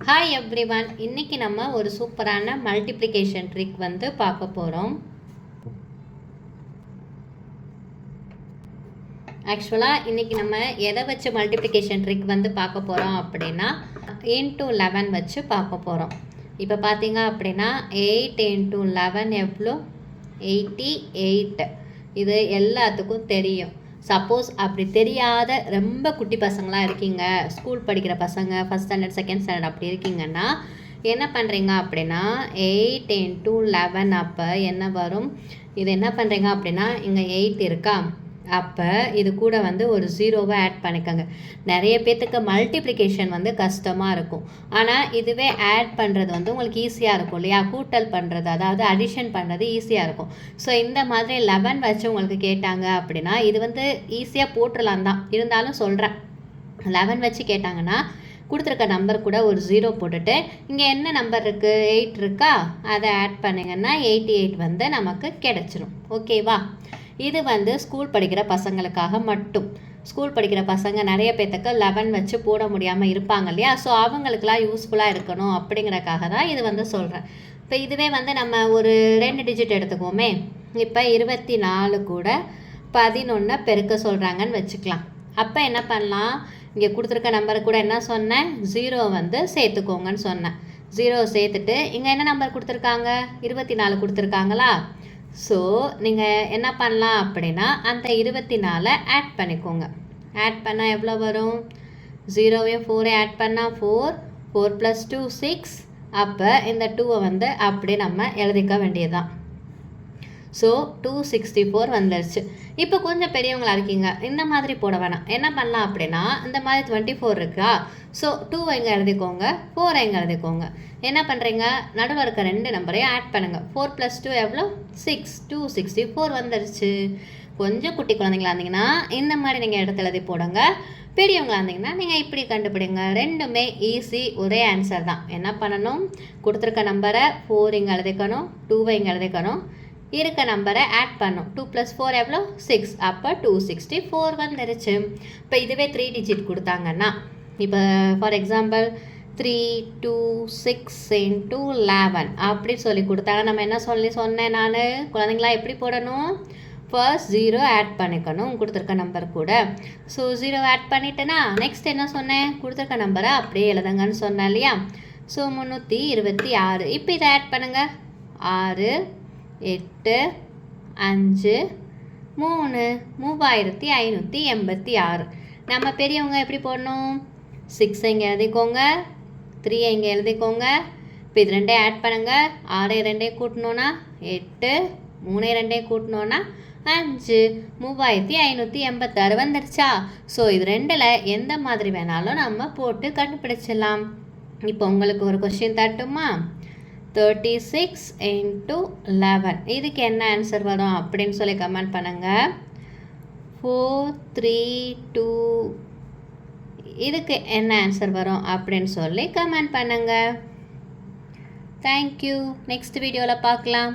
Hi everyone, இன்னைக்கு நம்ம ஒரு சூப்பரான மல்டிப்ளிகேஷன் ட்ரிக் வந்து பார்க்க போகிறோம். ஆக்சுவலாக இன்றைக்கி நம்ம எதை வச்சு மல்டிப்ளிகேஷன் ட்ரிக் வந்து பார்க்க போகிறோம் அப்படின்னா இன்டூ 11 வச்சு பார்க்க போகிறோம். இப்போ பார்த்தீங்க அப்படின்னா 8 இன்டூ 11 எவ்வளோ? 88. இது எல்லாத்துக்கும் தெரியும். சப்போஸ் அப்படி தெரியாத ரொம்ப குட்டி பசங்களாம் இருக்கீங்க, ஸ்கூல் படிக்கிற பசங்க, ஃபஸ்ட் ஸ்டாண்டர்ட் செகண்ட் ஸ்டாண்டர்ட் அப்படி இருக்கீங்கன்னா என்ன பண்ணுறீங்க அப்படின்னா 8 இன்டூ 11 அப்போ என்ன வரும்? இது என்ன பண்ணுறீங்க அப்படின்னா இங்கே 8 இருக்கா, அப்போ இது கூட வந்து ஒரு 0வை ஆட் பண்ணிக்கோங்க. நிறைய பேர்த்துக்கு மல்டிப்ளிகேஷன் வந்து கஷ்டமாக இருக்கும், ஆனால் இதுவே ஆட் பண்ணுறது வந்து உங்களுக்கு ஈஸியாக இருக்கும் இல்லையா? கூட்டல் பண்ணுறது, அதாவது அடிஷன் பண்ணுறது ஈஸியாக இருக்கும். ஸோ இந்த மாதிரி 11 வச்சு உங்களுக்கு கேட்டாங்க அப்படின்னா இது வந்து ஈஸியாக போட்டுடலாம் தான், இருந்தாலும் சொல்கிறேன். 11 வச்சு கேட்டாங்கன்னா கொடுத்துருக்க நம்பர் கூட ஒரு 0 போட்டுட்டு இங்கே என்ன நம்பர் இருக்குது, 8 இருக்கா, அதை ஆட் பண்ணிங்கன்னா 88 வந்து நமக்கு கிடச்சிரும். ஓகேவா? இது வந்து ஸ்கூல் படிக்கிற பசங்களுக்காக மட்டும். ஸ்கூல் படிக்கிற பசங்க நிறைய பேர்த்துக்கு 11 வச்சு போட முடியாமல் இருப்பாங்க இல்லையா? ஸோ அவங்களுக்கெல்லாம் யூஸ்ஃபுல்லாக இருக்கணும் அப்படிங்கிறக்காக தான் இது வந்து சொல்கிறேன். இப்போ இதுவே வந்து நம்ம ஒரு 2 டிஜிட் எடுத்துக்குவோமே. இப்போ 24 கூட 11 பெருக்க சொல்கிறாங்கன்னு வச்சுக்கலாம். அப்போ என்ன பண்ணலாம், இங்கே கொடுத்துருக்க நம்பர் கூட என்ன சொன்னேன், 0 வந்து சேர்த்துக்கோங்கன்னு சொன்னேன். 0 சேர்த்துட்டு இங்கே என்ன நம்பர் கொடுத்துருக்காங்க, 24 கொடுத்துருக்காங்களா? ஸோ நீங்கள் என்ன பண்ணலாம் அப்படின்னா அந்த 24 ஆட் பண்ணிக்கோங்க. ஆட் பண்ணால் எவ்வளோ வரும்? 0வையும் 4ஐயும் ஆட் பண்ணால் 4, 4 + 2 6. அப்போ இந்த 2வை வந்து அப்படியே நம்ம எழுதிக்க வேண்டியதுதான். ஸோ 264 வந்துடுச்சு. இப்போ கொஞ்சம் பெரியவங்களாக இருக்கீங்க, இந்த மாதிரி போட வேணாம். என்ன பண்ணலாம் அப்படின்னா இந்த மாதிரி 24 இருக்கா, ஸோ 2 இங்கே எழுதிக்கோங்க, 4 இங்கே எழுதிக்கோங்க. என்ன பண்ணுறீங்க, நடுவில் இருக்க 2 நம்பரையும் ஆட் பண்ணுங்கள். 4 + 2 எவ்வளோ? 6. 264 வந்துடுச்சு. கொஞ்சம் குட்டி குழந்தைங்களா இருந்தீங்கன்னா இந்த மாதிரி நீங்கள் எடுத்து எழுதி போடுங்க. பெரியவங்களா இருந்தீங்கன்னா நீங்கள் இப்படி கண்டுபிடிங்க. ரெண்டுமே ஈஸி, ஒரே ஆன்சர் தான். என்ன பண்ணணும், கொடுத்துருக்க நம்பரை 4 இங்கே எழுதிக்கணும், 2வை இங்கே எழுதிக்கணும், இருக்க நம்பரை ஆட் பண்ணும். 2 + 4 எவ்வளோ? 6. அப்போ 264 வந்துருச்சு. இப்போ இதுவே 3 டிஜிட் கொடுத்தாங்கன்னா, இப்போ ஃபார் எக்ஸாம்பிள் 3 2 6 இன்டூ 11 அப்படி சொல்லி கொடுத்தாங்க. நம்ம என்ன சொன்னேன் நான், குழந்தைங்களா எப்படி போடணும், ஃபர்ஸ்ட் 0 ஆட் பண்ணிக்கணும் கொடுத்துருக்க நம்பர் கூட. ஸோ 0 ஆட் பண்ணிட்டேன்னா நெக்ஸ்ட் என்ன சொன்னேன், கொடுத்துருக்க நம்பரை அப்படியே எழுதுங்கன்னு சொன்னேன் இல்லையா? ஸோ 326. இப்போ இதை ஆட் பண்ணுங்கள். 6 8 5 3 3586. நம்ம பெரியவங்க எப்படி போடணும், 6 இங்கே எழுதிக்கோங்க, 3 இங்கே எழுதிக்கோங்க. இப்போ இது 2 ஆட் பண்ணுங்கள். 6 2 கூட்டணுன்னா 8, 3 2 கூட்டணுன்னா 5, 3586 வந்துடுச்சா? ஸோ இது 2ல் எந்த மாதிரி வேணாலும் நம்ம போட்டு கண்டுபிடிச்சிடலாம். இப்போ உங்களுக்கு ஒரு கொஸ்டின் தட்டுமா? 36 இன்டூ 11 இதுக்கு என்ன ஆன்சர் வரும் அப்படின்னு சொல்லி கமெண்ட் பண்ணுங்கள். 432 இதுக்கு என்ன ஆன்சர் வரும் அப்படின்னு சொல்லி கமெண்ட் பண்ணுங்கள். தேங்க்யூ. நெக்ஸ்ட் வீடியோவில் பார்க்கலாம்.